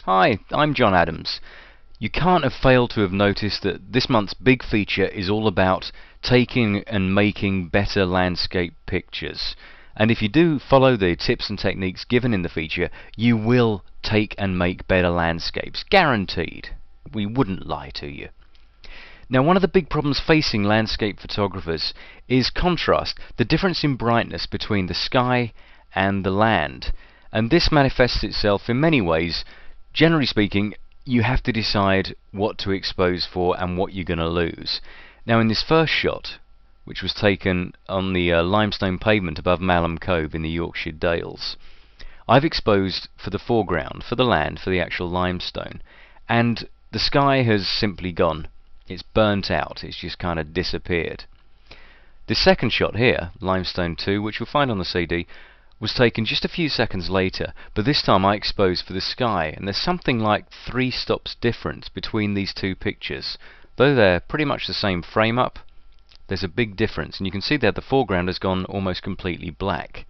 Hi, I'm John Adams. You can't have failed to have noticed that this month's big feature is all about taking and making better landscape pictures. And if you do follow the tips and techniques given in the feature, you will take and make better landscapes. Guaranteed. We wouldn't lie to you. Now, one of the big problems facing landscape photographers is contrast, the difference in brightness between the sky and the land. And this manifests itself in many ways. Generally speaking, you have to decide what to expose for and what you're going to lose. Now, in this first shot, which was taken on the limestone pavement above Malham Cove in the Yorkshire Dales, I've exposed for the foreground, for the land, for the actual limestone, and the sky has simply gone. It's burnt out, it's just kind of disappeared. The second shot here, Limestone 2, which you'll find on the CD, was taken just a few seconds later, but this time I exposed for the sky, and there's something like 3 stops difference between these two pictures. Though they're pretty much the same frame up, there's a big difference, and you can see there the foreground has gone almost completely black.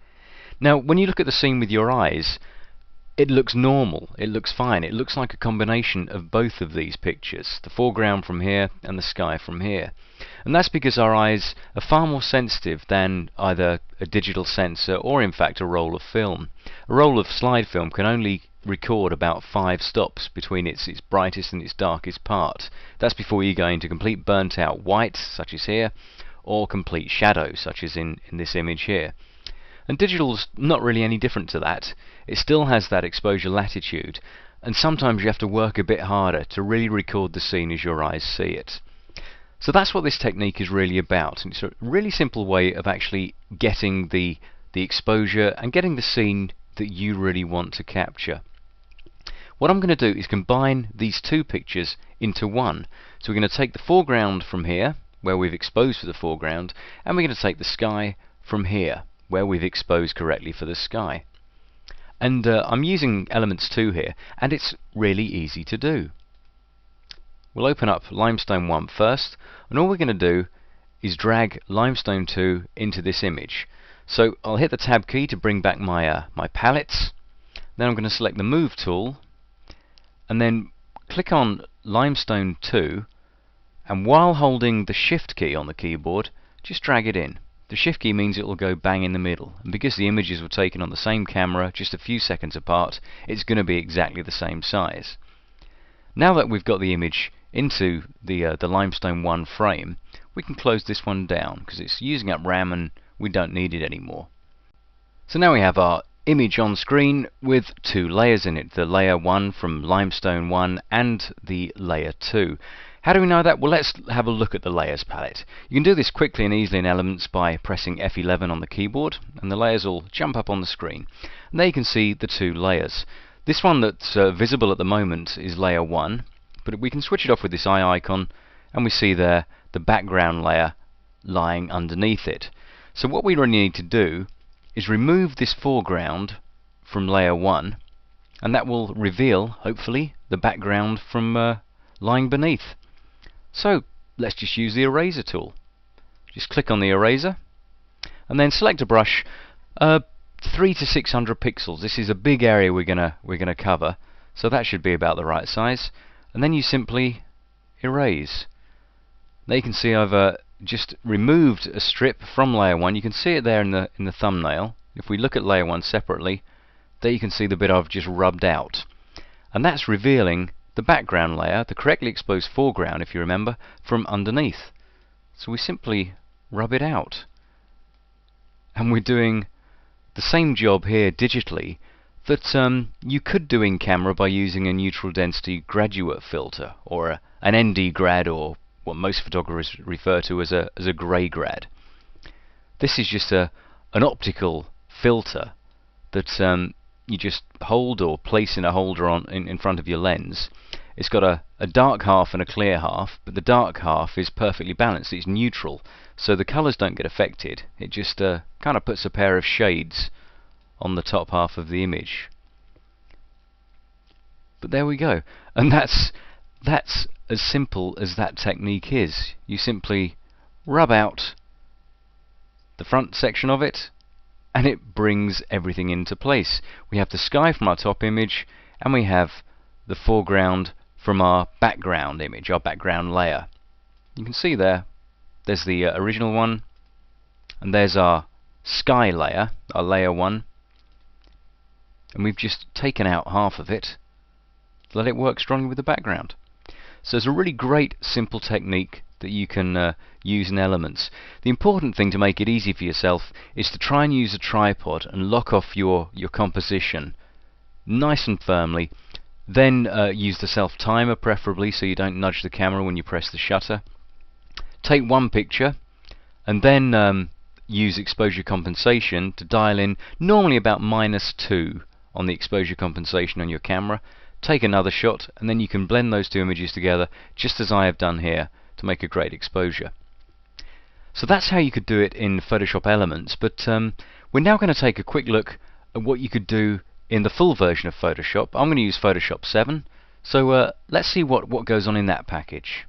Now, when you look at the scene with your eyes, it looks normal, it looks fine, it looks like a combination of both of these pictures, the foreground from here and the sky from here. And that's because our eyes are far more sensitive than either a digital sensor or in fact a roll of film. A roll of slide film can only record about 5 stops between its brightest and its darkest part. That's before you go into complete burnt out white, such as here, or complete shadow, such as in this image here. And digital's not really any different to that. It still has that exposure latitude, and sometimes you have to work a bit harder to really record the scene as your eyes see it. So that's what this technique is really about, and it's a really simple way of actually getting the exposure and getting the scene that you really want to capture. What I'm going to do is combine these two pictures into one. So we're going to take the foreground from here, where we've exposed for the foreground, and we're going to take the sky from here, where we've exposed correctly for the sky. And I'm using Elements 2 here, and it's really easy to do. We'll open up Limestone 1 first, and all we're going to do is drag Limestone 2 into this image. So I'll hit the Tab key to bring back my palettes. Then I'm going to select the Move tool, and then click on Limestone 2, and while holding the Shift key on the keyboard, just drag it in. The Shift key means it will go bang in the middle, and because the images were taken on the same camera just a few seconds apart, it's going to be exactly the same size. Now that we've got the image into the Limestone 1 frame, we can close this one down because it's using up RAM and we don't need it anymore. So now we have our image on screen with 2 layers in it, the layer 1 from Limestone 1 and the layer 2. How do we know that? Well, let's have a look at the layers palette. You can do this quickly and easily in Elements by pressing F11 on the keyboard, and the layers will jump up on the screen. And there you can see the 2 layers. This one that's visible at the moment is layer 1, but we can switch it off with this eye icon, and we see there the background layer lying underneath it. So what we really need to do is remove this foreground from layer 1, and that will reveal, hopefully, the background from lying beneath. So let's just use the eraser tool. Just click on the eraser and then select a brush, 300 to 600 pixels. This is a big area we're gonna cover, so that should be about the right size. And then you simply erase. There you can see I've just removed a strip from layer 1. You can see it there in the thumbnail. If we look at layer 1 separately, there you can see the bit I've just rubbed out, and that's revealing the background layer, the correctly exposed foreground, if you remember, from underneath. So we simply rub it out. And we're doing the same job here digitally that you could do in camera by using a neutral density graduate filter, or an ND grad, or what most photographers refer to as a grey grad. This is just an optical filter that you just hold or place in a holder in front of your lens. It's got a dark half and a clear half, but the dark half is perfectly balanced. It's neutral, so the colours don't get affected. It just kind of puts a pair of shades on the top half of the image. But there we go, and that's as simple as that technique is. You simply rub out the front section of it, and it brings everything into place. We have the sky from our top image, and we have the foreground from our background image, our background layer. You can see there's the original one, and there's our sky layer, our layer 1, and we've just taken out half of it to let it work strongly with the background. So it's a really great simple technique that you can use in Elements. The important thing to make it easy for yourself is to try and use a tripod and lock off your composition nice and firmly. Then use the self timer preferably, so you don't nudge the camera when you press the shutter. Take one picture and then use exposure compensation to dial in normally about -2 on the exposure compensation on your camera. Take another shot, and then you can blend those two images together, just as I have done here, to make a great exposure. So that's how you could do it in Photoshop Elements, but we're now going to take a quick look at what you could do in the full version of Photoshop. I'm going to use Photoshop 7, so let's see what goes on in that package.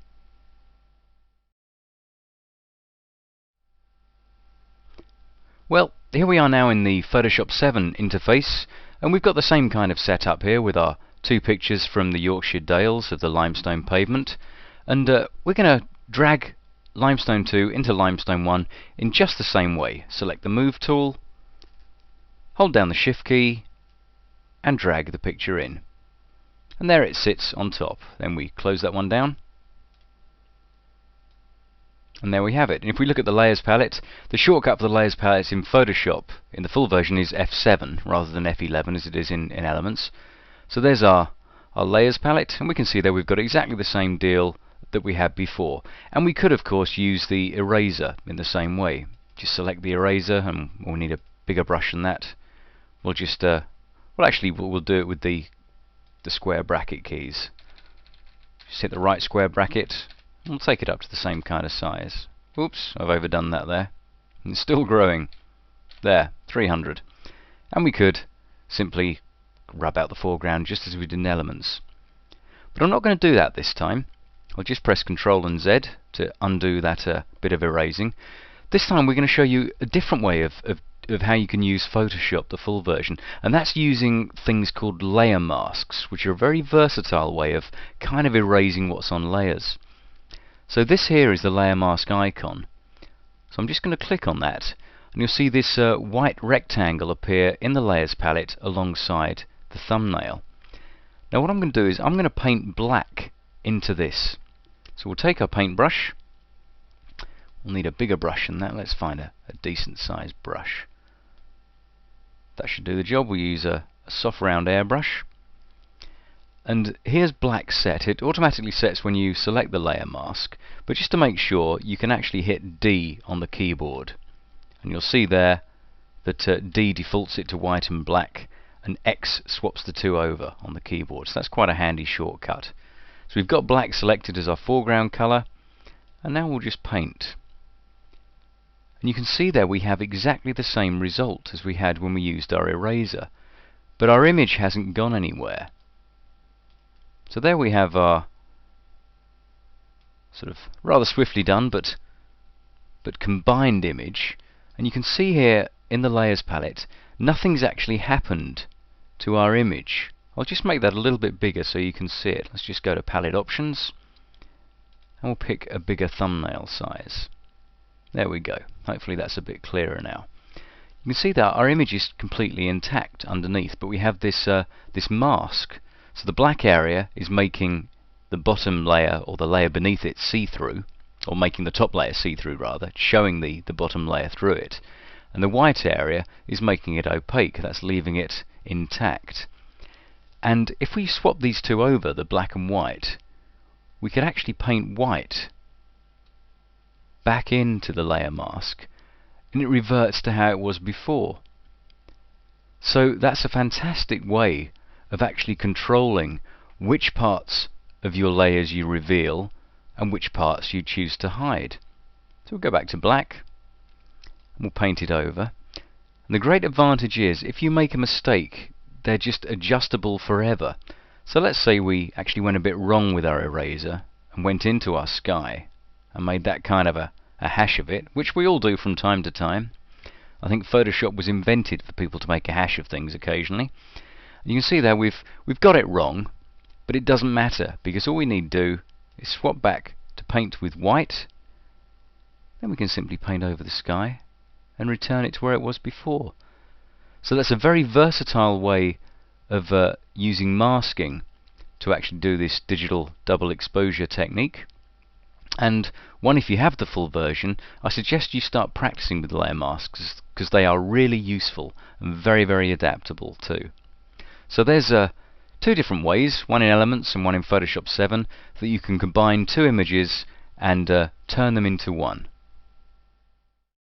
Well, here we are now in the Photoshop 7 interface, and we've got the same kind of setup here with our two pictures from the Yorkshire Dales of the limestone pavement, and we're going to drag limestone 2 into limestone 1 in just the same way. Select the Move tool, hold down the Shift key, and drag the picture in. And there it sits on top. Then we close that one down, and there we have it. And if we look at the Layers palette, the shortcut for the Layers palette in Photoshop in the full version is F7 rather than F11 as it is in Elements. So there's our Layers palette, and we can see there we've got exactly the same deal that we had before. And we could of course use the eraser in the same way. Just select the eraser, and we'll need a bigger brush than that. We'll just well, actually we'll do it with the square bracket keys. Just hit the right square bracket. We'll take it up to the same kind of size. Oops, I've overdone that there. And it's still growing. There, 300. And we could simply rub out the foreground just as we did in Elements. But I'm not going to do that this time. I'll just press Ctrl and Z to undo that bit of erasing. This time we're going to show you a different way of how you can use Photoshop, the full version, and that's using things called layer masks, which are a very versatile way of kind of erasing what's on layers. So this here is the layer mask icon. So I'm just going to click on that, and you'll see this white rectangle appear in the Layers palette alongside the thumbnail. Now what I'm going to do is I'm going to paint black into this. So we'll take our paintbrush. We'll need a bigger brush than that. Let's find a decent sized brush. That should do the job. We'll use a soft round airbrush. And here's black set. It automatically sets when you select the layer mask, but just to make sure, you can actually hit D on the keyboard. And you'll see there that D defaults it to white and black, and X swaps the two over on the keyboard. So that's quite a handy shortcut. So we've got black selected as our foreground colour, and now we'll just paint. And you can see there we have exactly the same result as we had when we used our eraser, but our image hasn't gone anywhere. So there we have our sort of rather swiftly done but combined image, and you can see here in the Layers palette nothing's actually happened to our image. I'll just make that a little bit bigger so you can see it. Let's just go to Palette Options, and we'll pick a bigger thumbnail size. There we go. Hopefully that's a bit clearer now. You can see that our image is completely intact underneath, but we have this this mask. So the black area is making the bottom layer, or the layer beneath it, see-through, or making the top layer see-through rather, showing the bottom layer through it. And the white area is making it opaque, that's leaving it intact. And if we swap these two over, the black and white, we could actually paint white back into the layer mask, and it reverts to how it was before. So that's a fantastic way of actually controlling which parts of your layers you reveal and which parts you choose to hide. So we'll go back to black, and we'll paint it over. And the great advantage is, if you make a mistake, they're just adjustable forever. So let's say we actually went a bit wrong with our eraser and went into our sky and made that kind of a hash of it, which we all do from time to time. I think Photoshop was invented for people to make a hash of things occasionally. You can see there we've got it wrong, But it doesn't matter, because all we need to do is swap back to paint with white. Then we can simply paint over the sky and return it to where it was before. So that's a very versatile way of using masking to actually do this digital double exposure technique. And one, if you have the full version, I suggest you start practicing with layer masks, because they are really useful and very, very adaptable too. So there's two different ways, one in Elements and one in Photoshop 7, that you can combine two images and turn them into one.